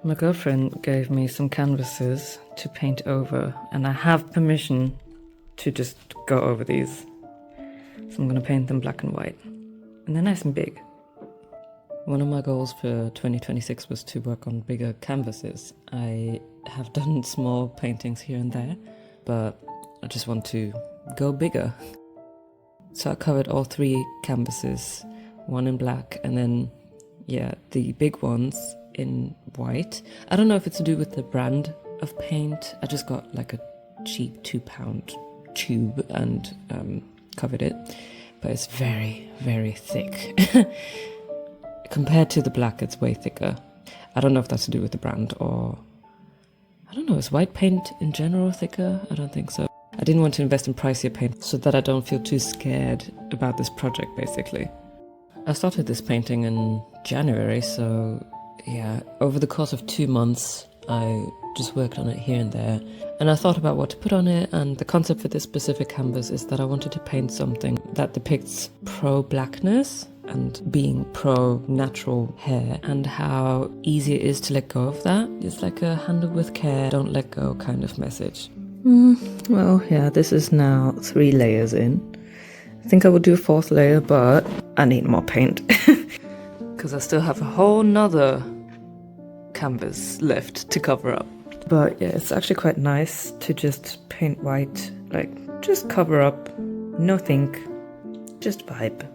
My girlfriend gave me some canvases to paint over, and I have permission to just go over these. So I'm going to paint them black and white. And they're nice and big. One of my goals for 2026 was to work on bigger canvases. I have done small paintings here and there, but I just want to go bigger. So I covered all 3 canvases, one in black and then, the big ones in white. I don't know if it's to do with the brand of paint. I just got like a cheap £2 tube and covered it, but it's very, very thick. Compared to the black, it's way thicker. I don't know if that's to do with the brand or... I don't know, is white paint in general thicker? I don't think so. I didn't want to invest in pricier paint so that I don't feel too scared about this project, basically. I started this painting in January, so over the course of 2 months, I just worked on it here and there. And I thought about what to put on it, and the concept for this specific canvas is that I wanted to paint something that depicts pro-blackness and being pro-natural hair, and how easy it is to let go of that. It's like a handle with care, don't let go kind of message. This is now 3 layers in. I think I would do a 4th layer, but I need more paint. Because I still have a whole nother canvas left to cover up. But yeah, it's actually quite nice to just paint white, like just cover up, no think, just vibe.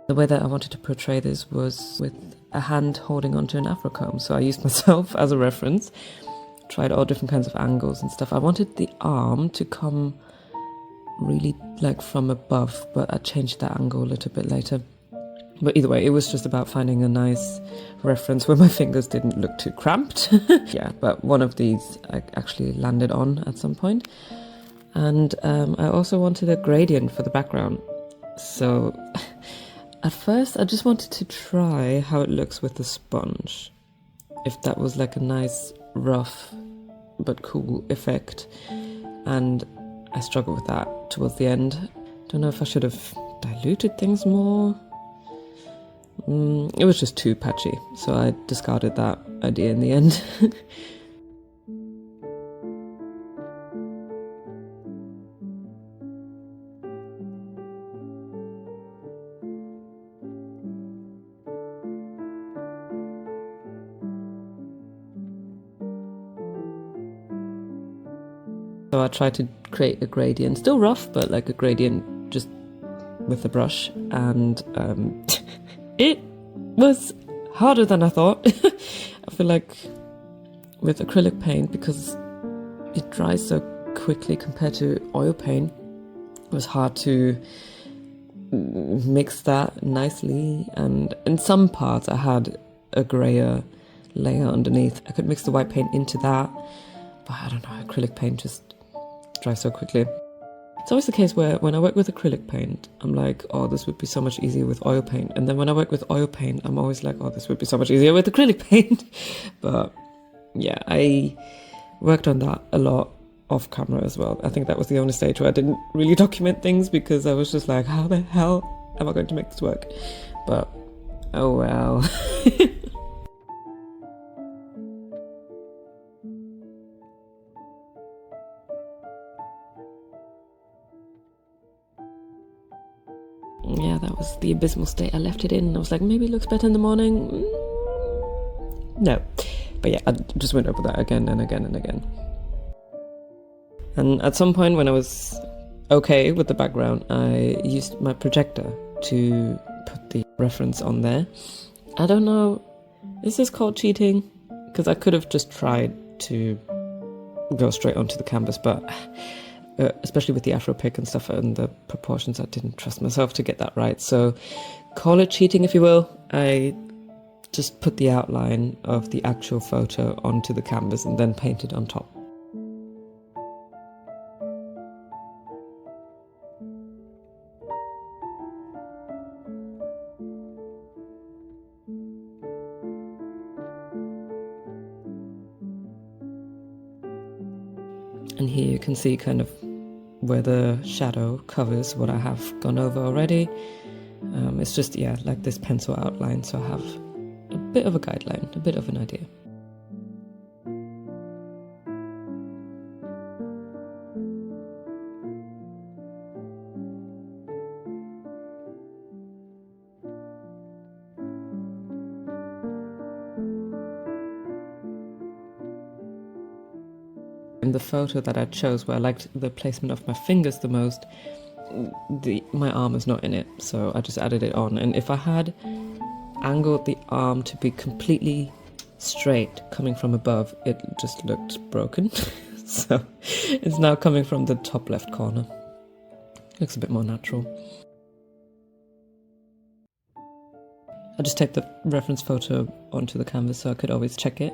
The way that I wanted to portray this was with a hand holding onto an afro comb. So I used myself as a reference, tried all different kinds of angles and stuff. I wanted the arm to come really like from above, but I changed that angle a little bit later. But either way, it was just about finding a nice reference where my fingers didn't look too cramped. But one of these I actually landed on at some point. And I also wanted a gradient for the background. So... At first, I just wanted to try how it looks with the sponge. If that was like a nice, rough, but cool effect. And I struggled with that towards the end. Don't know if I should have diluted things more. It was just too patchy, so I discarded that idea in the end. So I tried to create a gradient, still rough, but like a gradient just with the brush, and it was harder than I thought. I feel like with acrylic paint, because it dries so quickly compared to oil paint, it was hard to mix that nicely, and in some parts I had a grayer layer underneath. I could mix the white paint into that, but I don't know, acrylic paint just dries so quickly. It's always the case where when I work with acrylic paint, I'm like, oh, this would be so much easier with oil paint. And then when I work with oil paint, I'm always like, oh, this would be so much easier with acrylic paint. But yeah, I worked on that a lot off camera as well. I think that was the only stage where I didn't really document things, because I was just like, how the hell am I going to make this work? But oh well. Yeah, that was the abysmal state I left it in. I was like, maybe it looks better in the morning. No. But yeah, I just went over that again and again and again. And at some point when I was okay with the background, I used my projector to put the reference on there. I don't know, is this called cheating? Because I could have just tried to go straight onto the canvas, but especially with the Afro pick and stuff and the proportions, I didn't trust myself to get that right. So call it cheating if you will. I just put the outline of the actual photo onto the canvas and then painted on top. And here you can see kind of where the shadow covers what I have gone over already. It's just, yeah, like this pencil outline, so I have a bit of a guideline, a bit of an idea. In the photo that I chose, where I liked the placement of my fingers the most, my arm is not in it, so I just added it on. And if I had angled the arm to be completely straight coming from above, it just looked broken. So it's now coming from the top left corner. Looks a bit more natural. I just taped the reference photo onto the canvas so I could always check it.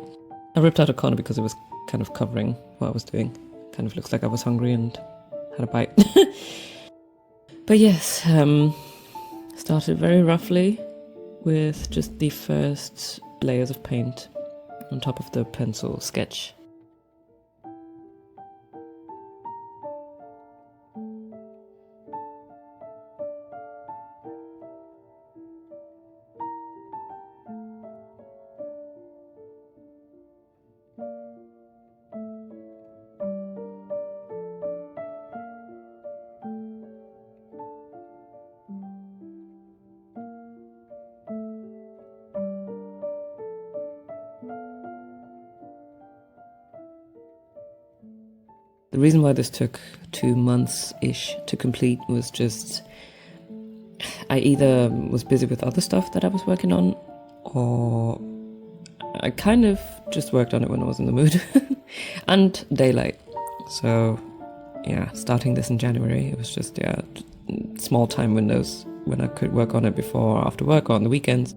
I ripped out a corner because it was kind of covering what I was doing. Kind of looks like I was hungry and had a bite. But yes, started very roughly with just the first layers of paint on top of the pencil sketch. The reason why this took 2 months-ish to complete was just I either was busy with other stuff that I was working on, or I kind of just worked on it when I was in the mood. And daylight. So yeah, starting this in January, it was just, yeah, small time windows when I could work on it before or after work or on the weekends.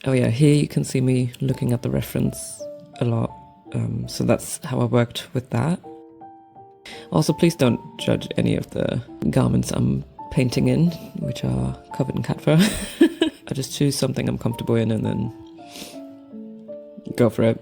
Oh yeah, here you can see me looking at the reference a lot, so that's how I worked with that. Also, please don't judge any of the garments I'm painting in, which are covered in cat fur. I just choose something I'm comfortable in and then go for it.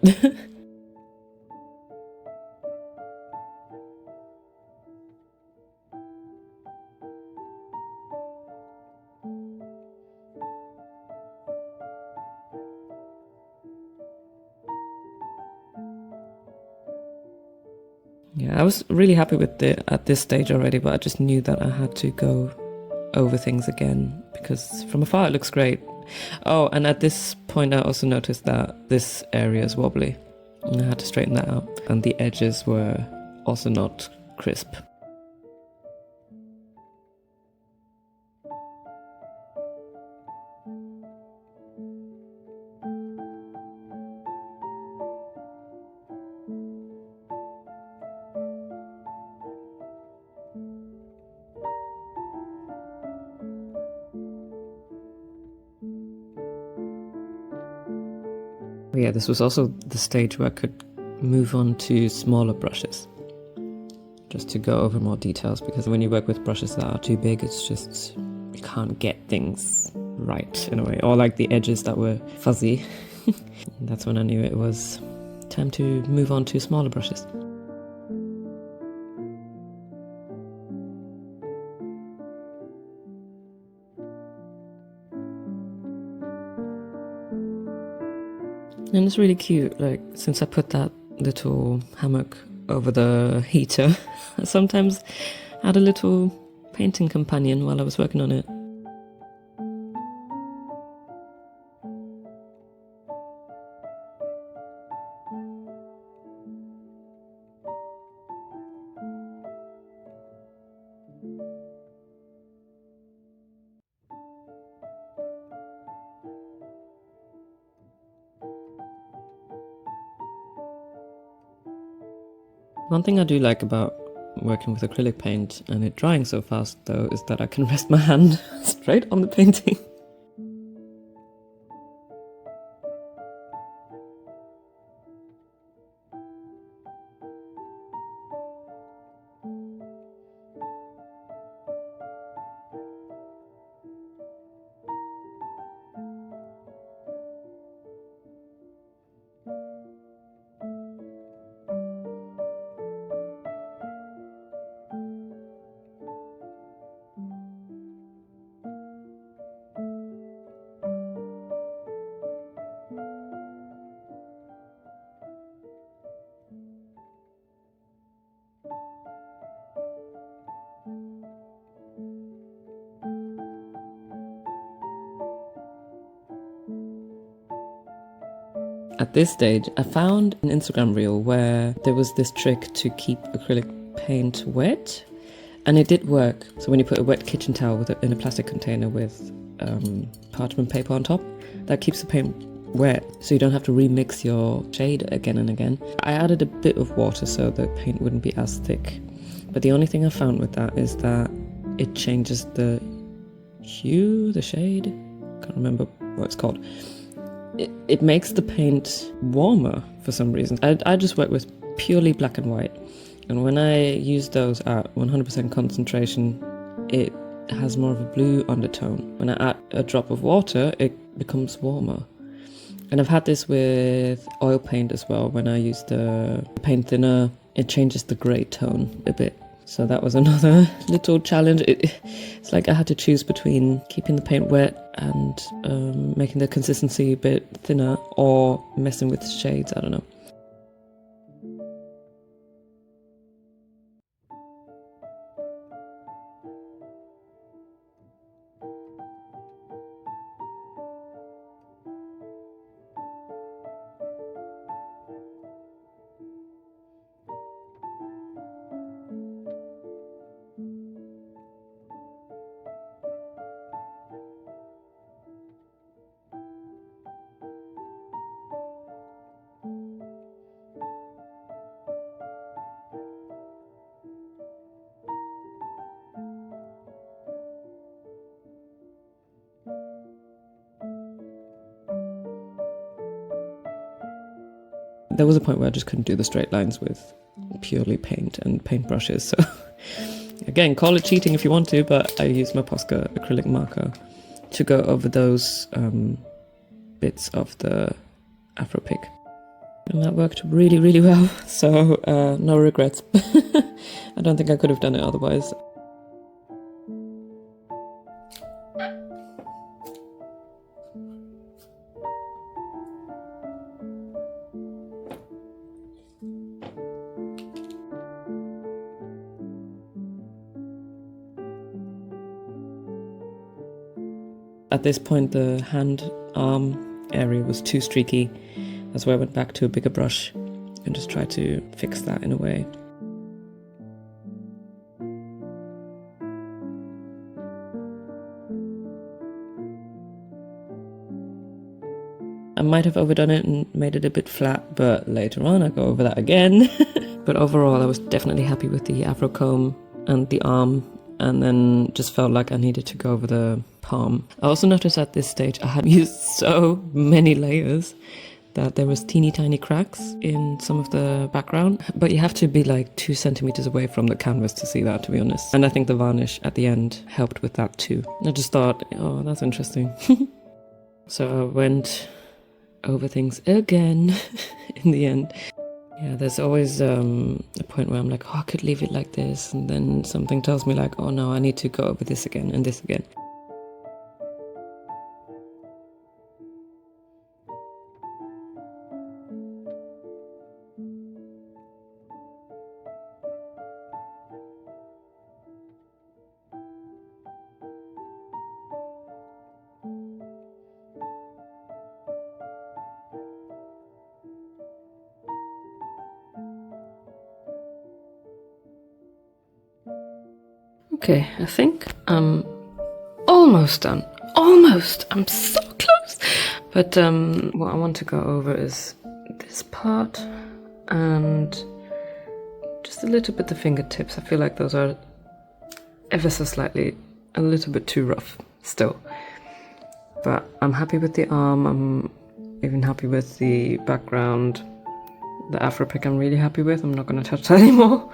Yeah, I was really happy with it at this stage already, but I just knew that I had to go over things again because from afar it looks great. Oh, and at this point I also noticed that this area is wobbly and I had to straighten that out, and the edges were also not crisp. Yeah, this was also the stage where I could move on to smaller brushes, just to go over more details, because when you work with brushes that are too big, it's just, you can't get things right in a way, or like the edges that were fuzzy. That's when I knew it was time to move on to smaller brushes. And it's really cute, like since I put that little hammock over the heater, I sometimes had a little painting companion while I was working on it. One thing I do like about working with acrylic paint and it drying so fast though is that I can rest my hand straight on the painting. At this stage, I found an Instagram reel where there was this trick to keep acrylic paint wet, and it did work. So when you put a wet kitchen towel in a plastic container with parchment paper on top, that keeps the paint wet, so you don't have to remix your shade again and again. I added a bit of water so the paint wouldn't be as thick, but the only thing I found with that is that it changes the hue, the shade, can't remember what it's called. It makes the paint warmer for some reason. I just work with purely black and white, and when I use those at 100% concentration, it has more of a blue undertone. When I add a drop of water, it becomes warmer. And I've had this with oil paint as well. When I use the paint thinner, it changes the grey tone a bit. So that was another little challenge. It's like I had to choose between keeping the paint wet and making the consistency a bit thinner, or messing with shades, I don't know. There was a point where I just couldn't do the straight lines with purely paint and paintbrushes. So again, call it cheating if you want to, but I used my Posca acrylic marker to go over those bits of the Afro Pig. And that worked really, really well. So no regrets. I don't think I could have done it otherwise. At this point, the hand arm area was too streaky. That's why I went back to a bigger brush and just tried to fix that in a way. I might have overdone it and made it a bit flat, but later on I go over that again. But overall, I was definitely happy with the afro comb and the arm, and then just felt like I needed to go over the palm. I also noticed at this stage I had used so many layers that there was teeny tiny cracks in some of the background, but you have to be like 2 centimeters away from the canvas to see that, to be honest. And I think the varnish at the end helped with that too. I just thought, oh, that's interesting. So I went over things again in the end. Yeah, there's always a point where I'm like, oh, I could leave it like this, and then something tells me like, oh no, I need to go over this again and this again. Okay, I think I'm almost done. Almost! I'm so close! But what I want to go over is this part and just a little bit the fingertips. I feel like those are ever so slightly a little bit too rough still. But I'm happy with the arm, I'm even happy with the background. The Afro pick I'm really happy with, I'm not going to touch that anymore.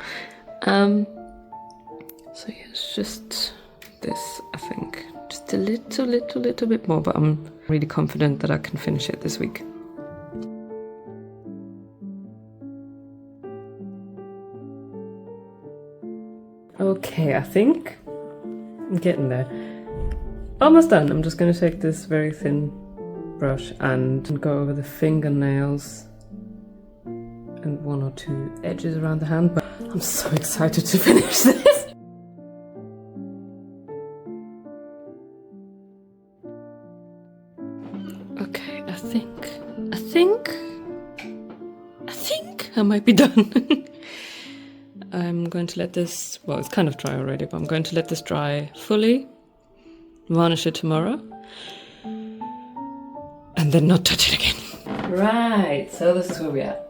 So yeah, it's just this, I think. Just a little bit more, but I'm really confident that I can finish it this week. Okay, I think I'm getting there. Almost done. I'm just going to take this very thin brush and go over the fingernails and 1 or 2 edges around the hand, but I'm so excited to finish this. Okay, I think I might be done. I'm going to let this, well, it's kind of dry already, but I'm going to let this dry fully, varnish it tomorrow, and then not touch it again. Right, so this is where we're at.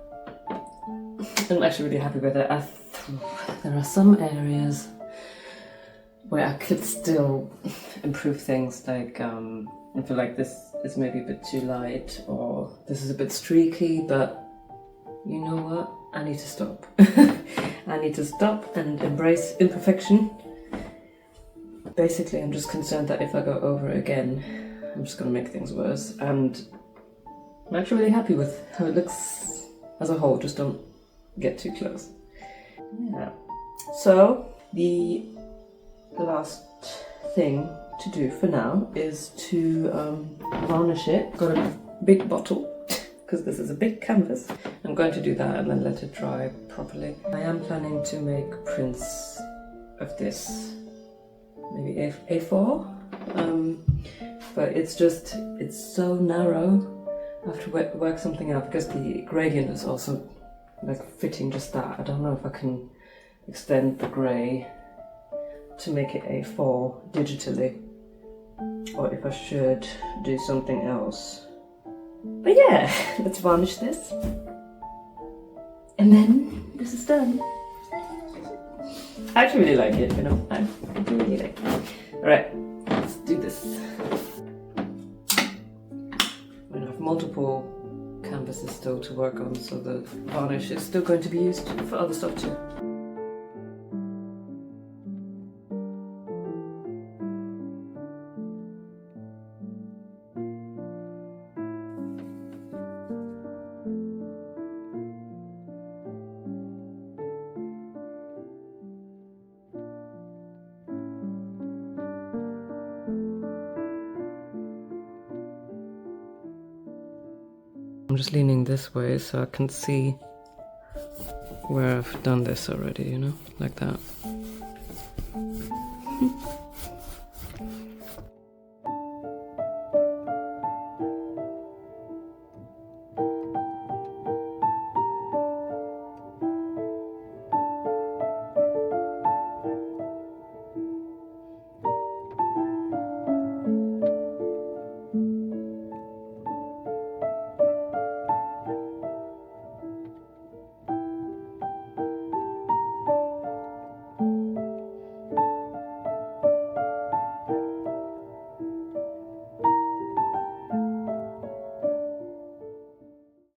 I'm actually really happy with it. There are some areas where I could still improve things, like I feel like this is maybe a bit too light, or this is a bit streaky, but you know what? I need to stop. I need to stop and embrace imperfection. Basically, I'm just concerned that if I go over it again, I'm just going to make things worse. And I'm actually really happy with how it looks as a whole, just don't get too close. Yeah. So, the last thing to do for now is to varnish it. Got a big bottle because this is a big canvas. I'm going to do that and then let it dry properly. I am planning to make prints of this, maybe A4, but it's so narrow. I have to work something out because the gradient is also like fitting just that. I don't know if I can extend the grey to make it A4 digitally, or if I should do something else. But yeah, let's varnish this. And then this is done. I actually really like it, you know. I do really like it. Alright, let's do this. I have multiple canvases still to work on, so the varnish is still going to be used for other stuff too. I'm just leaning this way so I can see where I've done this already, you know, like that.